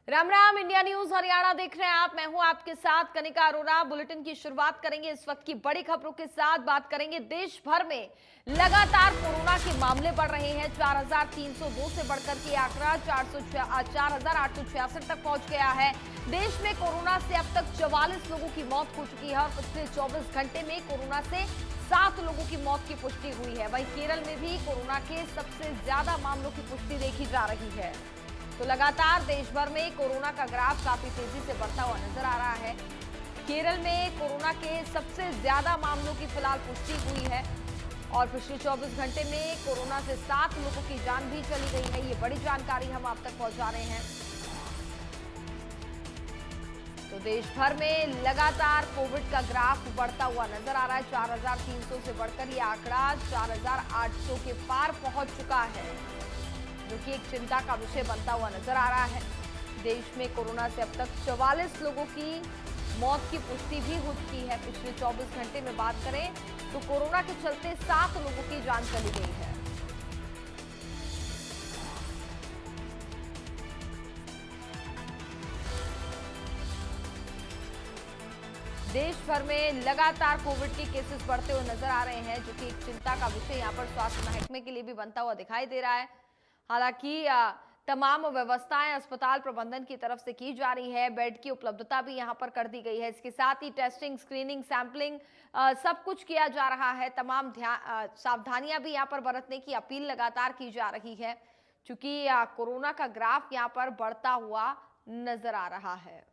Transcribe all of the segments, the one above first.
Ram Ram. India news Haryana देख रहे हैं आप। मैं हूं आपके साथ कनिका अरोड़ा। बुलेटिन की शुरुआत करेंगे इस वक्त की बड़ी खबरों के साथ। बात करेंगे देश भर में लगातार कोरोना के मामले बढ़ रहे हैं। 4,302 से बढ़कर के आंकड़ा 4,866 तक पहुंच गया है। देश में कोरोना से अब तक 44 लोगों की मौत हो चुकी है और पिछले 24 घंटे में कोरोना से 7 लोगों की मौत की पुष्टि हुई है। वहीं केरल में भी कोरोना के सबसे ज्यादा मामलों की पुष्टि देखी जा रही है। तो लगातार देश भर में कोरोना का ग्राफ काफी तेजी से बढ़ता हुआ नजर आ रहा है। केरल में कोरोना के सबसे ज्यादा मामलों की फिलहाल पुष्टि हुई है और पिछले 24 घंटे में कोरोना से 7 लोगों की जान भी चली गई है। ये बड़ी जानकारी हम आप तक पहुंचा रहे हैं। तो देश भर में लगातार कोविड का ग्राफ बढ़ता हुआ नजर आ रहा है। 4,300 से बढ़कर ये आंकड़ा 4,800 के पार पहुंच चुका है, जो कि एक चिंता का विषय बनता हुआ नजर आ रहा है। देश में कोरोना से अब तक 44 लोगों की मौत की पुष्टि भी हो चुकी है। पिछले 24 घंटे में बात करें तो कोरोना के चलते 7 लोगों की जान चली गई है। देश भर में लगातार कोविड के केसेस बढ़ते हुए नजर आ रहे हैं, जो कि एक चिंता का विषय यहाँ पर स्वास्थ्य महकमे के लिए भी बनता हुआ दिखाई दे रहा है। हालांकि तमाम व्यवस्थाएं अस्पताल प्रबंधन की तरफ से की जा रही है। बेड की उपलब्धता भी यहां पर कर दी गई है। इसके साथ ही टेस्टिंग, स्क्रीनिंग, सैंपलिंग सब कुछ किया जा रहा है। तमाम सावधानियां भी यहां पर बरतने की अपील लगातार की जा रही है, क्योंकि कोरोना का ग्राफ यहां पर बढ़ता हुआ नजर आ रहा है।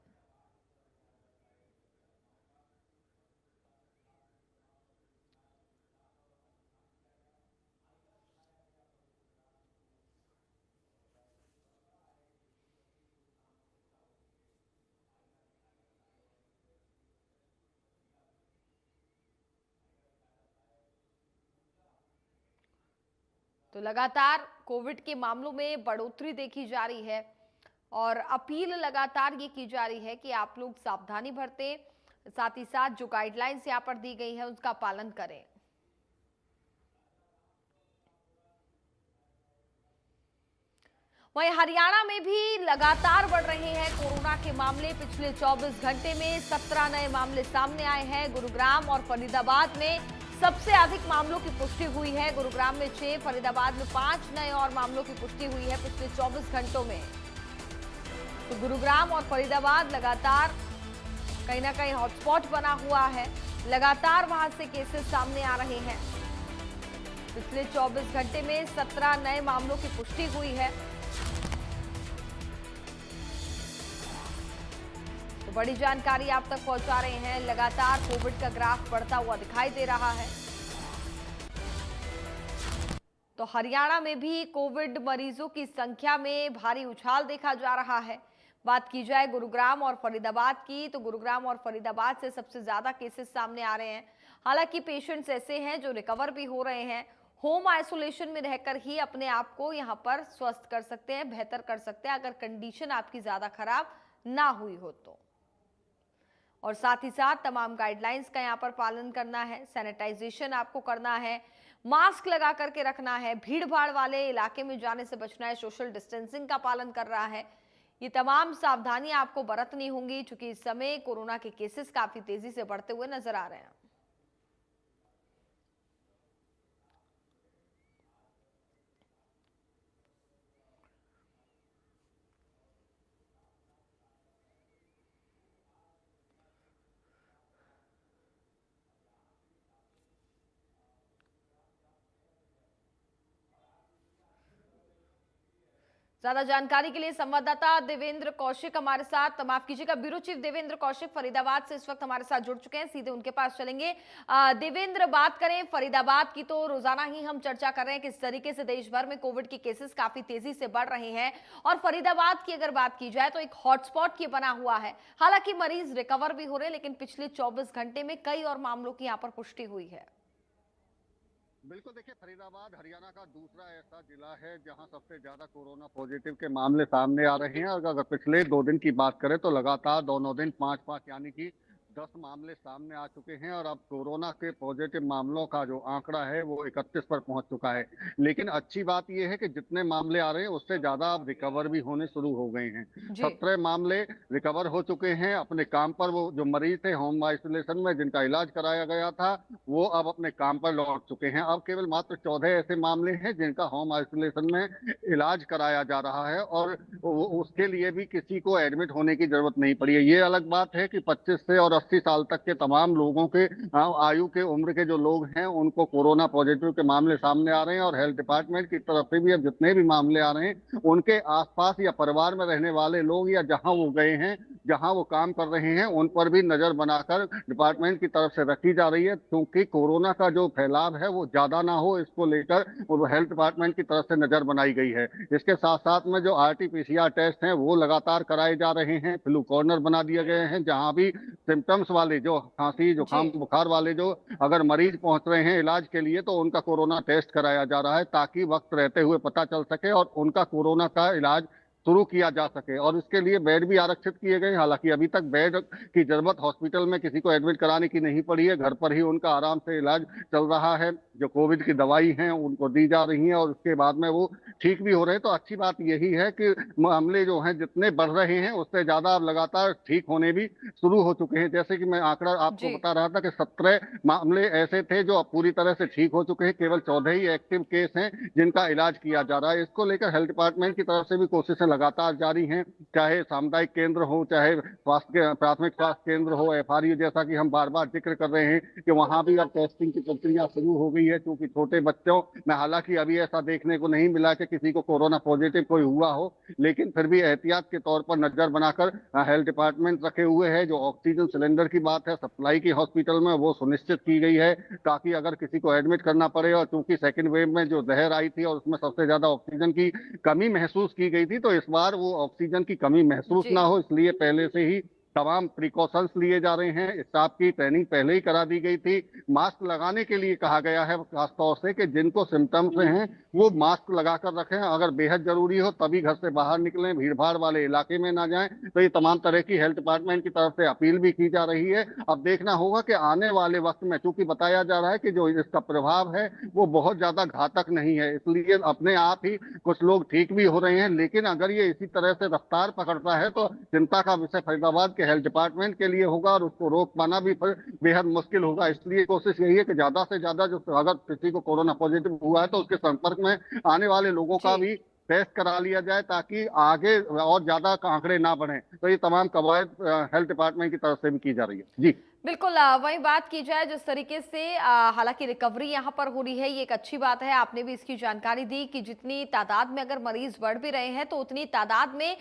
तो लगातार कोविड के मामलों में बढ़ोतरी देखी जा रही है और अपील लगातार ये की जा रही है कि आप लोग सावधानी बरतें, साथ ही साथ जो गाइडलाइंस यहाँ पर दी गई है उसका पालन करें। वहीं हरियाणा में भी लगातार बढ़ रहे हैं कोरोना के मामले। पिछले 24 घंटे में 17 नए मामले सामने आए हैं। गुरुग्राम और फरीदाबाद में सबसे अधिक मामलों की पुष्टि हुई है। गुरुग्राम में 6, फरीदाबाद में 5 नए और मामलों की पुष्टि हुई है पिछले 24 घंटों में। तो गुरुग्राम और फरीदाबाद लगातार कहीं ना कहीं हॉटस्पॉट बना हुआ है। लगातार वहां से केसेस सामने आ रहे हैं। पिछले 24 घंटे में 17 नए मामलों की पुष्टि हुई है। तो बड़ी जानकारी आप तक पहुंचा रहे हैं। लगातार कोविड का ग्राफ बढ़ता हुआ दिखाई दे रहा है। तो हरियाणा में भी कोविड मरीजों की संख्या में भारी उछाल देखा जा रहा है। बात की जाए गुरुग्राम और फरीदाबाद की, तो गुरुग्राम और फरीदाबाद से सबसे ज्यादा केसेस सामने आ रहे हैं। हालांकि पेशेंट्स ऐसे हैं जो रिकवर भी हो रहे हैं। होम आइसोलेशन में रहकर ही अपने आप को यहां पर स्वस्थ कर सकते हैं, बेहतर कर सकते हैं, अगर कंडीशन आपकी ज्यादा खराब ना हुई हो तो। और साथ ही साथ तमाम गाइडलाइंस का यहाँ पर पालन करना है। सैनिटाइजेशन आपको करना है, मास्क लगा करके रखना है, भीड़ भाड़ वाले इलाके में जाने से बचना है, सोशल डिस्टेंसिंग का पालन कर रहा है। ये तमाम सावधानियां आपको बरतनी होंगी, क्योंकि इस समय कोरोना के केसेस काफी तेजी से बढ़ते हुए नजर आ रहे हैं। ज्यादा जानकारी के लिए संवाददाता देवेंद्र कौशिक हमारे साथ, माफ कीजिएगा, ब्यूरो चीफ देवेंद्र कौशिक फरीदाबाद से इस वक्त हमारे साथ जुड़ चुके हैं। सीधे उनके पास चलेंगे। देवेंद्र, बात करें फरीदाबाद की, तो रोजाना ही हम चर्चा कर रहे हैं किस तरीके से देश भर में कोविड के केसेस काफी तेजी से बढ़ रहे हैं और फरीदाबाद की अगर बात की जाए तो एक हॉटस्पॉट की बना हुआ है। हालांकि मरीज रिकवर भी हो रहे हैं, लेकिन पिछले 24 घंटे में कई और मामलों की यहाँ पर पुष्टि हुई है। बिल्कुल, देखिए फरीदाबाद हरियाणा का दूसरा ऐसा जिला है जहां सबसे ज्यादा कोरोना पॉजिटिव के मामले सामने आ रहे हैं। अगर पिछले 2 दिन की बात करें तो लगातार दोनों दिन 5-5 यानी कि 10 मामले सामने आ चुके हैं और अब कोरोना के पॉजिटिव मामलों का जो आंकड़ा है वो 31 पर पहुंच चुका है। लेकिन अच्छी बात यह है कि जितने मामले आ रहे हैं उससे ज्यादा अब रिकवर भी होने शुरू हो गए हैं। जी। 17 मामले रिकवर हो चुके हैं अपने काम पर। वो जो मरीज थे होम आइसोलेशन में जिनका इलाज कराया गया था वो अब अपने काम पर लौट चुके हैं। अब केवल मात्र 14 ऐसे मामले हैं जिनका होम आइसोलेशन में इलाज कराया जा रहा है और उसके लिए भी किसी को एडमिट होने की जरूरत नहीं पड़ी है। ये अलग बात है कि 25 से और 80 साल तक के तमाम लोगों के आयु के उम्र के जो लोग हैं उनको कोरोना पॉजिटिव के मामले सामने आ रहे हैं और हेल्थ डिपार्टमेंट की तरफ से भी अब जितने भी मामले आ रहे हैं उनके आसपास या परिवार में रहने वाले लोग या जहां वो गए हैं, जहां वो काम कर रहे हैं, उन पर भी नजर बनाकर डिपार्टमेंट की तरफ से रखी जा रही है, क्योंकि कोरोना का जो फैलाव है वो ज्यादा ना हो इसको लेकर वो हेल्थ डिपार्टमेंट की तरफ से नजर बनाई गई है। इसके साथ साथ में जो आरटीपीसीआर टेस्ट हैं वो लगातार कराए जा रहे हैं। फ्लू कॉर्नर बना दिए गए हैं जहां भी सिम्टम्स वाले जो खांसी जुकाम जी। बुखार वाले जो अगर मरीज पहुंच रहे हैं इलाज के लिए तो उनका कोरोना टेस्ट कराया जा रहा है ताकि वक्त रहते हुए पता चल सके और उनका कोरोना का इलाज शुरू किया जा सके। और इसके लिए बेड भी आरक्षित किए गए। हालांकि अभी तक बेड की जरूरत हॉस्पिटल में किसी को एडमिट कराने की नहीं पड़ी है, घर पर ही उनका आराम से इलाज चल रहा है। जो कोविड की दवाई है उनको दी जा रही है और उसके बाद में वो ठीक भी हो रहे हैं। तो अच्छी बात यही है कि मामले जो हैं जितने बढ़ रहे हैं उससे ज्यादा अब लगातार ठीक होने भी शुरू हो चुके हैं। जैसे कि मैं आंकड़ा आपको जी। बता रहा था कि 17 मामले ऐसे थे जो अब पूरी तरह से ठीक हो चुके हैं। केवल 14 ही एक्टिव केस हैं जिनका इलाज किया जा रहा है। इसको लेकर हेल्थ डिपार्टमेंट की तरफ से भी कोशिशें लगातार जारी हैं, चाहे सामुदायिक केंद्र हो, चाहे स्वास्थ्य प्राथमिक स्वास्थ्य केंद्र हो, एफआरयू, जैसा कि हम बार बार जिक्र कर रहे हैं कि वहां भी अब टेस्टिंग की प्रक्रिया शुरू हो गई है। क्योंकि छोटे बच्चों में हालांकि अभी ऐसा देखने को नहीं मिला कि किसी को कोरोना पॉजिटिव कोई हुआ हो, लेकिन फिर भी एहतियात के तौर पर नजर बनाकर हेल्थ डिपार्टमेंट रखे हुए है। जो ऑक्सीजन सिलेंडर की बात है सप्लाई की हॉस्पिटल में वो सुनिश्चित की गई है ताकि अगर किसी को एडमिट करना पड़े, और चूंकि सेकेंड वेव में जो लहर आई थी और उसमें सबसे ज्यादा ऑक्सीजन की कमी महसूस की गई थी, तो इस बार वो ऑक्सीजन की कमी महसूस जी। ना हो इसलिए पहले से ही तमाम प्रिकॉशंस लिए जा रहे हैं। स्टाफ की ट्रेनिंग पहले ही करा दी गई थी। मास्क लगाने के लिए कहा गया है खासतौर से कि जिनको सिम्टम्स हैं वो मास्क लगाकर रखें। अगर बेहद जरूरी हो तभी घर से बाहर निकलें, भीड़ भाड़ वाले इलाके में ना जाएं। तो ये तमाम तरह की हेल्थ डिपार्टमेंट की तरफ से अपील भी की जा रही है। अब देखना होगा कि आने वाले वक्त में, चूंकि बताया जा रहा है कि जो इसका प्रभाव है वो बहुत ज्यादा घातक नहीं है, इसलिए अपने आप ही कुछ लोग ठीक भी हो रहे हैं। लेकिन अगर ये इसी तरह से रफ्तार पकड़ता है तो चिंता का विषय फरीदाबाद के हेल्थ डिपार्टमेंट के लिए होगा और उसको रोक पाना भी फिर बेहद मुश्किल होगा। इसलिए कोशिश यही है कि ज्यादा से ज्यादा जो अगर किसी को कोरोना पॉजिटिव हुआ है तो उसके संपर्क में आने वाले लोगों का जी। भी टेस्ट करा लिया जाए ताकि आगे और ज्यादा आंकड़े ना बढ़े। तो ये तमाम कवायद हेल्थ डिपार्टमेंट की तरफ से भी की जा रही है। जी बिल्कुल, वहीं बात की जाए जिस तरीके से हालांकि रिकवरी यहाँ पर हो रही है, ये एक अच्छी बात है। आपने भी इसकी जानकारी दी कि जितनी तादाद में अगर मरीज बढ़ भी रहे हैं तो उतनी तादाद में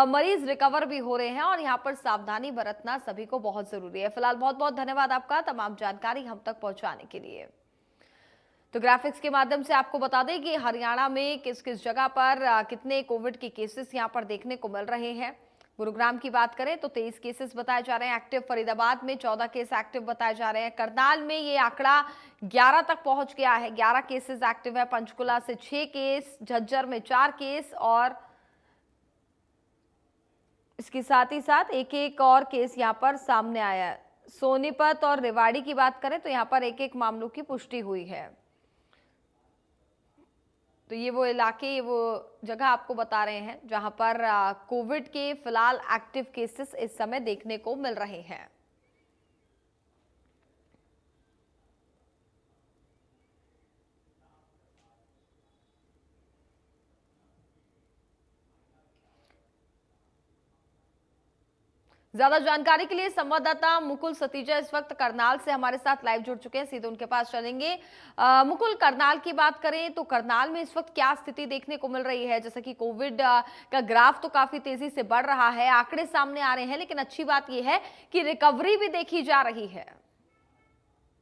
मरीज रिकवर भी हो रहे हैं और यहाँ पर सावधानी बरतना सभी को बहुत जरूरी है। फिलहाल बहुत बहुत धन्यवाद आपका तमाम जानकारी हम तक पहुंचाने के लिए। तो ग्राफिक्स के माध्यम से आपको बता दें कि हरियाणा में किस किस जगह पर कितने कोविड के केसेस यहाँ पर देखने को मिल रहे हैं। गुरुग्राम की बात करें तो 23 केसेस बताए जा रहे हैं एक्टिव। फरीदाबाद में 14 केस एक्टिव बताए जा रहे हैं। करनाल में ये आंकड़ा 11 तक पहुंच गया है, 11 केसेस एक्टिव है। पंचकुला से 6 केस, झज्जर में 4 केस और इसके साथ ही साथ एक एक और केस यहाँ पर सामने आया है। सोनीपत और रेवाड़ी की बात करें तो यहाँ पर एक एक मामलों की पुष्टि हुई है। तो ये वो इलाके, ये वो जगह आपको बता रहे हैं जहां पर कोविड के फिलहाल एक्टिव केसेस इस समय देखने को मिल रहे हैं। ज्यादा जानकारी के लिए संवाददाता मुकुल सतीजा इस वक्त करनाल से हमारे साथ लाइव जुड़ चुके हैं, सीधे उनके पास चलेंगे। मुकुल, करनाल की बात करें तो करनाल में इस वक्त क्या स्थिति देखने को मिल रही है? जैसे कि कोविड का ग्राफ तो काफी तेजी से बढ़ रहा है, आंकड़े सामने आ रहे हैं, लेकिन अच्छी बात यह है कि रिकवरी भी देखी जा रही है।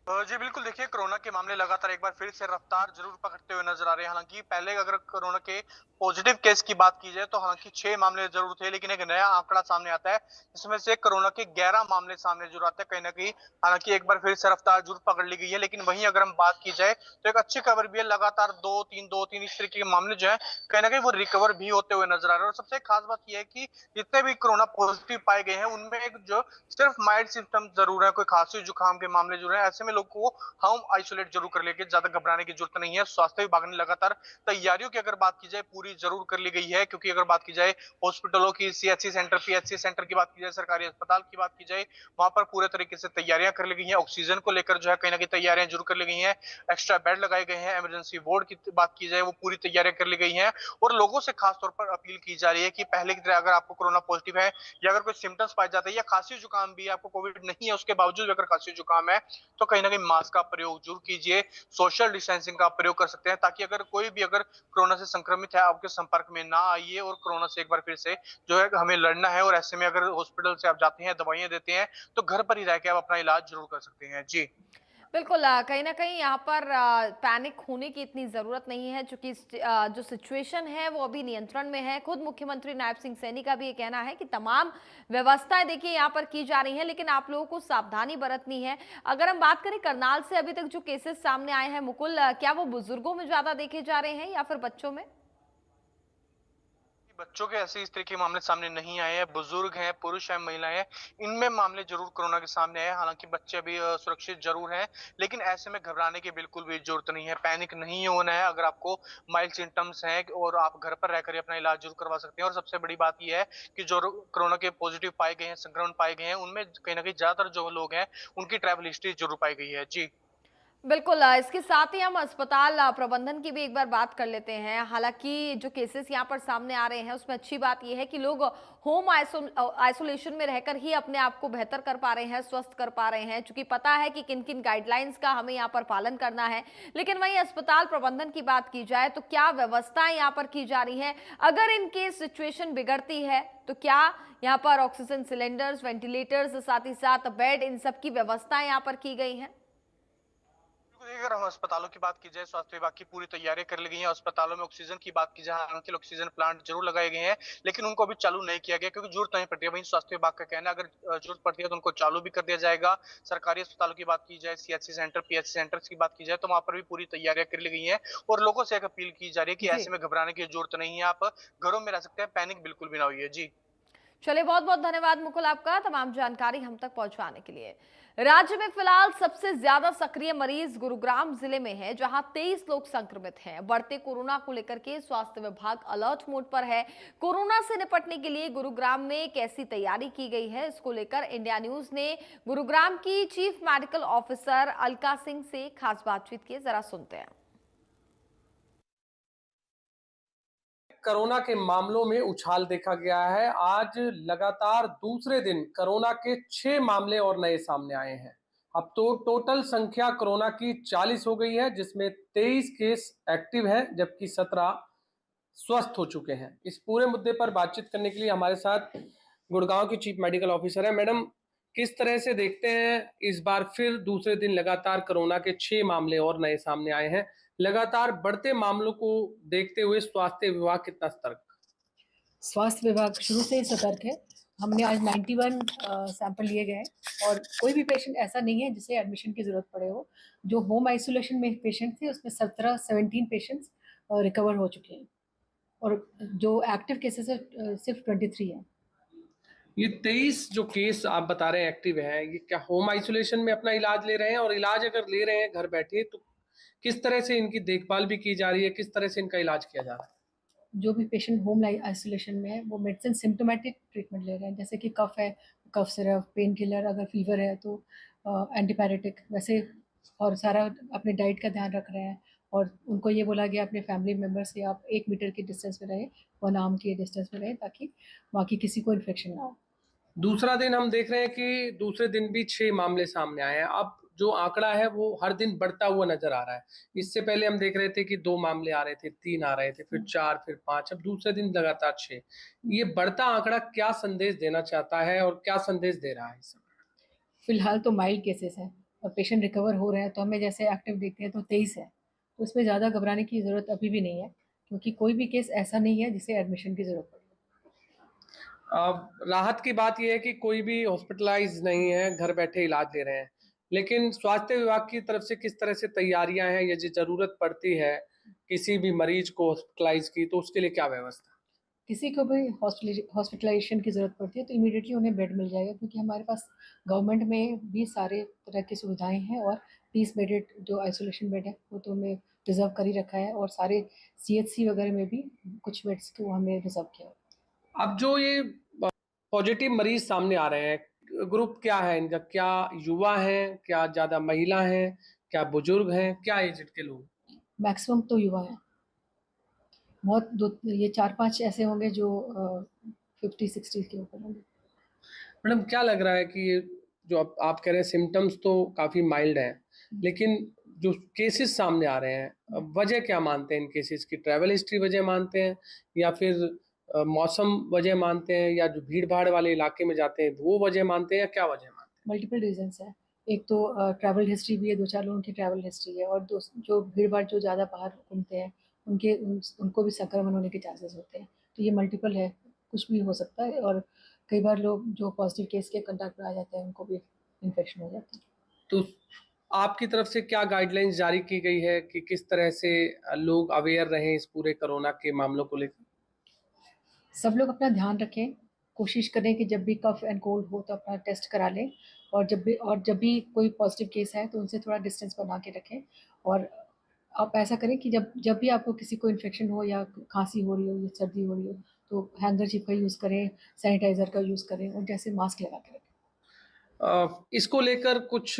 जी बिल्कुल, देखिए कोरोना के मामले लगातार एक बार फिर से रफ्तार ज़रूर पकड़ते हुए नज़र आ रहे हैं। हालाँकि पहले अगर कोरोना के पॉज़िटिव केस की बात की जाए तो हालाँकि 6 मामले ज़रूर थे, लेकिन एक नया आंकड़ा सामने आता है, जिसमें से कोरोना के 11 मामले सामने ज़रूर आते हैं कहीं न कहीं। हालाँकि एक बार फिर से रफ्तार ज़रूर पकड़ ली गई है, लेकिन वहीं अगर हम बात की जाए तो एक अच्छी खबर भी है, लगातार 2-3 इस तरीके के मामले जो हैं, कहीं न कहीं वो रिकवर भी होते हुए नज़र आ रहे हैं। और सबसे खास बात ये है कि जितने भी कोरोना पॉज़िटिव पाए गए हैं, उनमें एक जो सिर्फ़ माइल्ड सिम्पटम्स ज़रूर है, कोई खाँसी-जुकाम के मामले ज़रूर हैं। ऐसे में लोगों को होम आइसोलेट जरूर कर लेके, ज्यादा घबराने की जरूरत नहीं है। स्वास्थ्य विभाग ने लगातार तैयारियों की अगर बात की जाए पूरी जरूर कर ली गई है, क्योंकि अगर बात की जाए हॉस्पिटलों की, सीएचसी सेंटर, पीएचसी सेंटर की बात की जाए, सरकारी अस्पताल की बात की जाए, वहां पर पूरे तरीके से तैयारियां कर ली गई हैं। ऑक्सीजन को लेकर जो है कहीं ना कहीं तैयारियां जरूर कर ली गई हैं। एक्स्ट्रा बेड लगाए गए हैं। इमरजेंसी वार्ड की बात की जाए, वो पूरी तैयारियां कर ली गई हैं। और लोगों से खास तौर पर अपील की जा रही है कि पहले की तरह अगर आपको कोरोना पॉजिटिव है या अगर कोई सिम्टम्स पाए जाते हैं या खांसी जुकाम भी है, आपको कोविड नहीं है उसके बावजूद अगर खांसी जुकाम है, तो कहीं ना कहीं मास्क का प्रयोग जरूर कीजिए। सोशल डिस्टेंसिंग का प्रयोग कर सकते हैं, ताकि अगर कोई भी अगर कोरोना से संक्रमित है, आपके संपर्क में ना आइए और कोरोना से एक बार फिर से जो है हमें लड़ना है। और ऐसे में अगर हॉस्पिटल से आप जाते हैं, दवाइयां देते हैं, तो घर पर ही रह के आप अपना इलाज जरूर कर सकते हैं। जी। बिल्कुल कहीं न कहीं यहाँ पर पैनिक होने की इतनी ज़रूरत नहीं है, चूँकि जो सिचुएशन है वो अभी नियंत्रण में है। खुद मुख्यमंत्री नायब सिंह सैनी का भी ये कहना है कि तमाम व्यवस्थाएँ देखिए यहाँ पर की जा रही हैं, लेकिन आप लोगों को सावधानी बरतनी है। अगर हम बात करें करनाल से अभी तक जो केसेज़ सामने आए हैं मुकुल, क्या वो बुजुर्गों में ज़्यादा देखे जा रहे हैं या फिर बच्चों में? बच्चों के ऐसे इस तरह के मामले सामने नहीं आए हैं। बुजुर्ग हैं, पुरुष हैं, महिलाएं हैं, इनमें मामले जरूर कोरोना के सामने आए हैं। हालांकि बच्चे अभी सुरक्षित जरूर हैं, लेकिन ऐसे में घबराने की बिल्कुल भी जरूरत नहीं है। पैनिक नहीं होना है। अगर आपको माइल्ड सिम्टम्स हैं और आप घर पर रहकर ही अपना इलाज जरूर करवा सकते हैं। और सबसे बड़ी बात यह है कि जो कोरोना के पॉजिटिव पाए गए हैं, संक्रमण पाए गए हैं, उनमें कहीं ना कहीं ज्यादातर जो लोग हैं, उनकी ट्रैवल हिस्ट्री जरूर पाई गई है। जी। बिल्कुल इसके साथ ही हम अस्पताल प्रबंधन की भी एक बार बात कर लेते हैं। हालाँकि जो केसेस यहाँ पर सामने आ रहे हैं, उसमें अच्छी बात ये है कि लोग होम आइसोलेशन में रहकर ही अपने आप को बेहतर कर पा रहे हैं, स्वस्थ कर पा रहे हैं, चूँकि पता है कि किन-किन गाइडलाइंस का हमें यहाँ पर पालन करना है। लेकिन वहीं अस्पताल प्रबंधन की बात की जाए, तो क्या व्यवस्थाएँ यहाँ पर की जा रही हैं? अगर इन केस सिचुएशन बिगड़ती है, तो क्या यहाँ पर ऑक्सीजन सिलेंडर्स, वेंटिलेटर्स, साथ ही साथ बेड, इन सब की व्यवस्थाएँ यहाँ पर की गई हैं? अगर हम अस्पतालों की बात की जाए, स्वास्थ्य विभाग की पूरी तैयारियां कर ली गई हैं। अस्पतालों में ऑक्सीजन की बात की जाए, हालांकि ऑक्सीजन प्लांट जरूर लगाए गए हैं, लेकिन उनको अभी चालू नहीं किया गया क्योंकि जरूरत नहीं पड़ती है। वहीं स्वास्थ्य विभाग का कहना है अगर जरूरत पड़ती है तो उनको चालू भी कर दिया जाएगा। सरकारी अस्पतालों की बात की जाए, सीएचसी सेंटर, पीएचसी सेंटर की बात की जाए, तो वहां पर भी पूरी तैयारियां कर ली गई हैं। और लोगों से एक अपील की जा रही है कि जी। ऐसे में घबराने की जरूरत नहीं है। आप घरों में रह सकते हैं, पैनिक बिल्कुल भी ना हुई है। जी। चलिए बहुत-बहुत धन्यवाद मुकुल आपका तमाम जानकारी हम तक पहुंचाने के लिए। राज्य में फिलहाल सबसे ज्यादा सक्रिय मरीज गुरुग्राम जिले में है, जहां 23 लोग संक्रमित हैं। बढ़ते कोरोना को लेकर के स्वास्थ्य विभाग अलर्ट मोड पर है। कोरोना से निपटने के लिए गुरुग्राम में कैसी तैयारी की गई है, इसको लेकर इंडिया न्यूज ने गुरुग्राम की chief medical officer Alka Singh से खास बातचीत की। जरा सुनते हैं। कोरोना के मामलों में उछाल देखा गया है। आज लगातार दूसरे दिन कोरोना के 6 मामले और नए सामने आए हैं। अब तो टोटल संख्या कोरोना की 40 हो गई है, जिसमें 23 केस एक्टिव हैं, जबकि 17 स्वस्थ हो चुके हैं। इस पूरे मुद्दे पर बातचीत करने के लिए हमारे साथ गुड़गांव की चीफ मेडिकल ऑफिसर है। मैडम, किस तरह से देखते हैं इस बार फिर दूसरे दिन लगातार कोरोना के 6 मामले और नए सामने आए हैं? लगातार बढ़ते मामलों को देखते हुए स्वास्थ्य विभाग कितना सतर्क? स्वास्थ्य विभाग शुरू से ही सतर्क है। हमने आज 91 सैंपल लिए गए हैं और कोई भी पेशेंट ऐसा नहीं है जिसे एडमिशन की ज़रूरत पड़े हो। जो होम आइसोलेशन में पेशेंट थे उसमें 17 पेशेंट्स रिकवर हो चुके हैं और जो एक्टिव केसेस है सिर्फ 23 हैं। ये 23 जो केस आप बता रहे हैं एक्टिव हैं, ये क्या होम आइसोलेशन में अपना इलाज ले रहे हैं? और इलाज अगर ले रहे हैं घर बैठे, तो किस तरह से इनकी देखभाल भी की जा रही है? किस तरह से इनका इलाज किया जा रहा है? जो भी पेशेंट होम आइसोलेशन में है वो मेडिसिन सिम्टोमेटिक ट्रीटमेंट ले रहे हैं, जैसे कि कफ है कफ सिरप, पेन किलर, अगर फीवर है तो एंटीपायरेटिक वैसे, और सारा अपने डाइट का ध्यान रख रहे हैं। और उनको ये बोला गया अपने फैमिली मेम्बर से आप 1 मीटर की डिस्टेंस में रहें, 1 आर्म की डिस्टेंस में रहें, ताकि बाकी किसी को इन्फेक्शन ना हो। दूसरा दिन हम देख रहे हैं कि दूसरे दिन भी 6 मामले सामने आए हैं। अब जो आंकड़ा है वो हर दिन बढ़ता हुआ नज़र आ रहा है। इससे पहले हम देख रहे थे कि 2 मामले आ रहे थे, 3 आ रहे थे, फिर 4, फिर 5, अब दूसरे दिन लगातार 6। ये बढ़ता आंकड़ा क्या संदेश देना चाहता है और क्या संदेश दे रहा है इस समय? फिलहाल तो माइल्ड केसेस हैं, और पेशेंट रिकवर हो रहे हैं, तो हमें जैसे एक्टिव देखते हैं तो 23 है, तो इसमें ज़्यादा घबराने की ज़रूरत अभी भी नहीं है, क्योंकि कोई भी केस ऐसा नहीं है जिसे एडमिशन की ज़रूरत पड़े। राहत की बात यह है कि कोई भी हॉस्पिटलाइज नहीं है, घर बैठे इलाज ले रहे हैं। लेकिन स्वास्थ्य विभाग की तरफ से किस तरह से तैयारियां हैं, यदि जरूरत पड़ती है किसी भी मरीज को हॉस्पिटलाइज की, तो उसके लिए क्या व्यवस्था? किसी को भी हॉस्पिटलाइजेशन की ज़रूरत पड़ती है तो इमीडिएटली उन्हें बेड मिल जाएगा, क्योंकि हमारे पास गवर्नमेंट में भी सारे तरह की सुविधाएं हैं, और 30 बेडेड जो आइसोलेशन बेड है वो तो हमें रिजर्व कर ही रखा है, और सारे CHC वगैरह में भी कुछ बेड्स को हमने रिजर्व किया है। अब जो ये पॉजिटिव मरीज सामने आ रहे हैं, ग्रुप क्या है इनका? क्या युवा हैं, क्या ज्यादा महिला हैं, क्या बुजुर्ग हैं, क्या एजेड के लोग? मैक्सिमम तो युवा हैं, बहुत दो ये 4-5 ऐसे होंगे जो 50-60 के ऊपर होंगे। मैडम क्या लग रहा है कि ये जो आप कह रहे हैं सिम्टम्स तो काफी माइल्ड हैं, लेकिन जो केसेस सामने आ रहे हैं, वजह क्या मानते हैं इन केसेस की? ट्रैवल हिस्ट्री वजह मानते हैं, या फिर मौसम वजह मानते हैं, या जो भीड़ भाड़ वाले इलाके में जाते हैं वो वजह मानते हैं, या क्या वजह मानते मल्टीपल रीजंस है। एक तो ट्रैवल हिस्ट्री भी है, 2-4 लोगों की ट्रैवल हिस्ट्री है, और जो भीड़-भाड़ जो ज़्यादा बाहर घूमते हैं उनको भी संक्रमण होने के चांसेस होते हैं। तो ये मल्टीपल है, कुछ भी हो सकता है, और कई बार लोग जो पॉजिटिव केस के कॉन्टैक्ट में आ जाते हैं उनको भी इन्फेक्शन हो जाता है। तो आपकी तरफ से क्या गाइडलाइंस जारी की गई है कि किस तरह से लोग अवेयर रहें इस पूरे कोरोना के मामलों को लेकर? सब लोग अपना ध्यान रखें, कोशिश करें कि जब भी कफ एंड कोल्ड हो तो अपना टेस्ट करा लें, और जब भी कोई पॉजिटिव केस है तो उनसे थोड़ा डिस्टेंस बना के रखें, और आप ऐसा करें कि जब भी आपको किसी को इन्फेक्शन हो या खांसी हो रही हो या सर्दी हो रही हो तो हैंडकरचीफ का यूज़ करें, सैनिटाइज़र का यूज़ करें, और जैसे मास्क लगा के रखें। इसको लेकर कुछ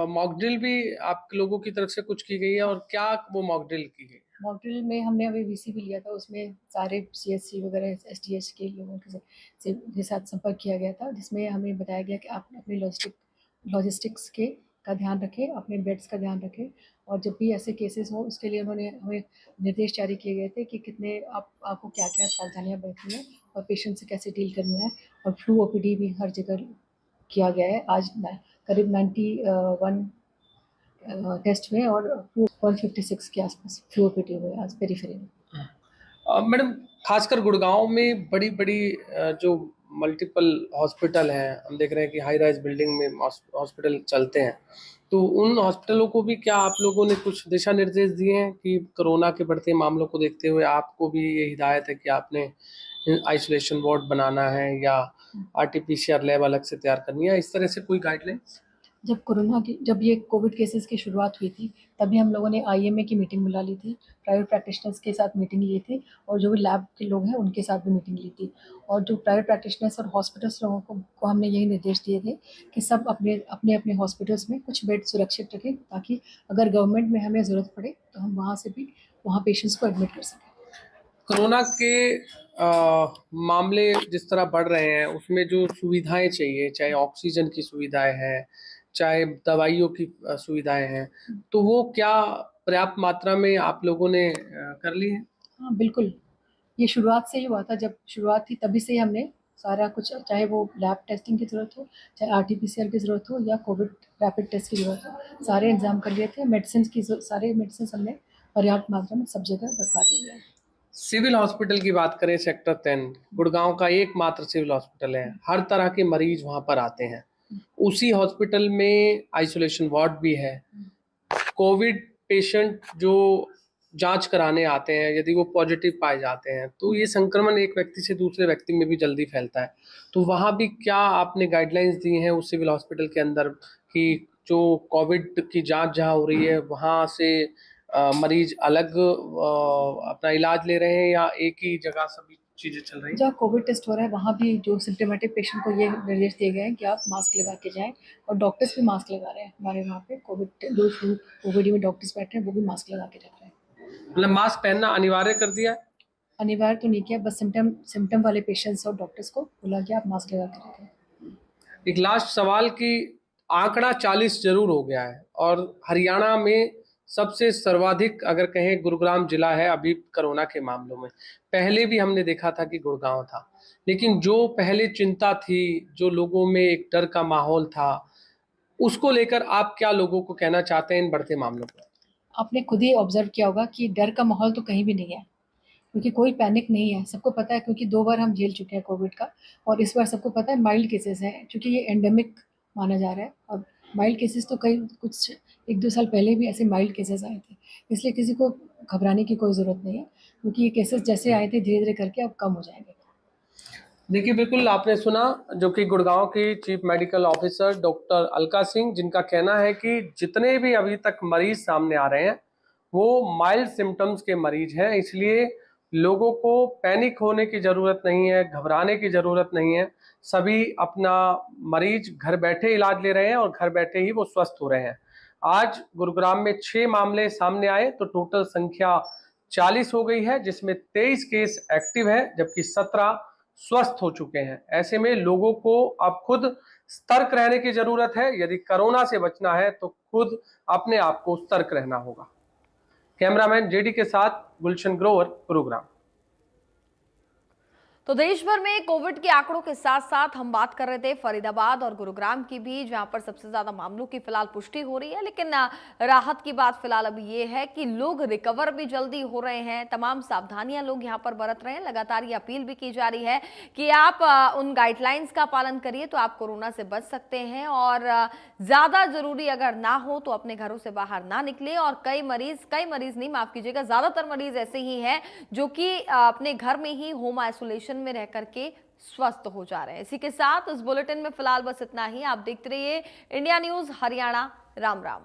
मॉक ड्रिल भी आप लोगों की तरफ से कुछ की गई है, और क्या वो मॉक ड्रिल की गई? मॉक ड्रिल में हमने अभी VC भी लिया था, उसमें सारे CHC वगैरह SDH के लोगों के साथ संपर्क किया गया था, जिसमें हमें बताया गया कि आप अपने लॉजिस्टिक्स का ध्यान रखें, अपने बेड्स का ध्यान रखें, और जब भी ऐसे केसेस हो उसके लिए उन्होंने हमें निर्देश जारी किए गए थे कि कितने आपको क्या-क्या सावधानियाँ बरतनी है और पेशेंट से कैसे डील करना है, और फ्लू OPD भी हर जगह किया गया है। आज करीब 91 टेस्ट हुए, और 156 के आसपास फ्लू OPD हुए आज पेरीफेरी में। मैडम खासकर गुड़गांव में बड़ी बड़ी जो मल्टीपल हॉस्पिटल हैं, हम देख रहे हैं कि हाई राइज बिल्डिंग में हॉस्पिटल चलते हैं, तो उन हॉस्पिटलों को भी क्या आप लोगों ने कुछ दिशा निर्देश दिए हैं कि कोरोना के बढ़ते मामलों को देखते हुए आपको भी ये हिदायत है कि आपने आइसोलेशन वार्ड बनाना है, या RT-PCR लैब अलग से तैयार करनी है, इस तरह से कोई गाइडलाइन? जब ये कोविड केसेस की शुरुआत हुई थी, तभी हम लोगों ने IMA की मीटिंग बुला ली थी, प्राइवेट प्रैक्टिशनर्स के साथ मीटिंग ली थी, और जो भी लैब के लोग हैं उनके साथ भी मीटिंग ली थी, और जो प्राइवेट प्रैक्टिशनर्स और हॉस्पिटल्स लोगों को हमने यही निर्देश दिए थे कि सब अपने हॉस्पिटल्स में कुछ बेड सुरक्षित रखें, ताकि अगर गवर्नमेंट में हमें ज़रूरत पड़े तो हम वहाँ पेशेंट्स को एडमिट कर सकें। कोरोना के मामले जिस तरह बढ़ रहे हैं, उसमें जो सुविधाएं चाहिए, चाहे ऑक्सीजन की सुविधाएं हैं, चाहे दवाइयों की सुविधाएं हैं, तो वो क्या पर्याप्त मात्रा में आप लोगों ने कर ली है? हाँ, बिल्कुल। ये शुरुआत से ही हुआ था, जब शुरुआत थी तभी से ही हमने सारा कुछ, चाहे वो लैब टेस्टिंग की ज़रूरत हो, चाहे RT-PCR की ज़रूरत हो, या कोविड रैपिड टेस्ट की ज़रूरत हो, सारे इंतज़ाम कर लिए थे। सारे मेडिसिन हमने पर्याप्त मात्रा में सब जगह रखवा दिए हैं। सिविल हॉस्पिटल की बात करें, सेक्टर 10 गुड़गांव का एकमात्र सिविल हॉस्पिटल है, हर तरह के मरीज वहां पर आते हैं। उसी हॉस्पिटल में आइसोलेशन वार्ड भी है। कोविड पेशेंट जो जांच कराने आते हैं, यदि वो पॉजिटिव पाए जाते हैं तो ये संक्रमण एक व्यक्ति से दूसरे व्यक्ति में भी जल्दी फैलता है। तो वहाँ भी क्या आपने गाइडलाइंस दी हैं उस सिविल हॉस्पिटल के अंदर कि जो कोविड की जांच जहाँ हो रही है वहाँ से मरीज अलग अपना इलाज ले रहे हैं, या एक ही जगह सभी चीज़ें चल रही हैं? जहाँ कोविड टेस्ट हो रहा है वहाँ भी जो सिम्टोमेटिक पेशेंट को ये निर्देश दिए गए हैं कि आप मास्क लगा के जाएँ, और डॉक्टर्स भी मास्क लगा रहे हैं। हमारे वहाँ पे जो OPD में डॉक्टर्स बैठे हैं वो भी मास्क लगा के रख रहे हैं। मतलब मास्क पहनना अनिवार्य कर दिया है? अनिवार्य तो नहीं किया, बस सिम्टम वाले पेशेंट्स और डॉक्टर्स को बोला कि आप मास्क लगा के रखें। एक लास्ट सवाल की आंकड़ा 40 जरूर हो गया है, और हरियाणा में सबसे सर्वाधिक अगर कहें गुरुग्राम जिला है अभी कोरोना के मामलों में। पहले भी हमने देखा था कि गुड़गांव था, लेकिन जो पहले चिंता थी, जो लोगों में एक डर का माहौल था, उसको लेकर आप क्या लोगों को कहना चाहते हैं इन बढ़ते मामलों पर? आपने खुद ही ऑब्जर्व किया होगा कि डर का माहौल तो कहीं भी नहीं है, क्योंकि कोई पैनिक नहीं है। सबको पता है, क्योंकि 2 बार हम झेल चुके हैं कोविड का, और इस बार सबको पता है माइल्ड केसेस हैं, क्योंकि ये एंडेमिक माना जा रहा है। और माइल्ड केसेस तो कई कुछ 1-2 साल पहले भी ऐसे माइल्ड केसेस आए थे, इसलिए किसी को घबराने की कोई ज़रूरत नहीं है, क्योंकि ये केसेस जैसे आए थे धीरे-धीरे करके अब कम हो जाएंगे। देखिए, बिल्कुल आपने सुना जो कि गुड़गांव की chief medical officer doctor Alka Singh, जिनका कहना है कि जितने भी अभी तक मरीज सामने आ रहे हैं वो माइल्ड सिम्टम्स के मरीज हैं, इसलिए लोगों को पैनिक होने की ज़रूरत नहीं है, घबराने की ज़रूरत नहीं है। सभी अपना मरीज घर बैठे इलाज ले रहे हैं और घर बैठे ही वो स्वस्थ हो रहे हैं। आज गुरुग्राम में 6 मामले सामने आए तो टोटल संख्या 40 हो गई है, जिसमें 23 केस एक्टिव है जबकि 17 स्वस्थ हो चुके हैं। ऐसे में लोगों को अब खुद सतर्क रहने की जरूरत है। यदि कोरोना से बचना है तो खुद अपने आप को सतर्क रहना होगा। कैमरामैन जेडी के साथ गुलशन ग्रोवर, गुरुग्राम। तो देश भर में कोविड के आंकड़ों के साथ साथ हम बात कर रहे थे फरीदाबाद और गुरुग्राम की भी, जहां पर सबसे ज्यादा मामलों की फिलहाल पुष्टि हो रही है। लेकिन राहत की बात फिलहाल अभी ये है कि लोग रिकवर भी जल्दी हो रहे हैं। तमाम सावधानियां लोग यहां पर बरत रहे हैं। लगातार ये अपील भी की जा रही है कि आप उन गाइडलाइंस का पालन करिए तो आप कोरोना से बच सकते हैं, और ज्यादा जरूरी अगर ना हो तो अपने घरों से बाहर ना निकले। और कई मरीज नहीं, माफ कीजिएगा, ज्यादातर मरीज ऐसे ही हैं जो कि अपने घर में ही होम आइसोलेशन में रह करके स्वस्थ हो जा रहे हैं। इसी के साथ इस बुलेटिन में फिलहाल बस इतना ही। आप देखते रहिए इंडिया न्यूज हरियाणा। राम राम।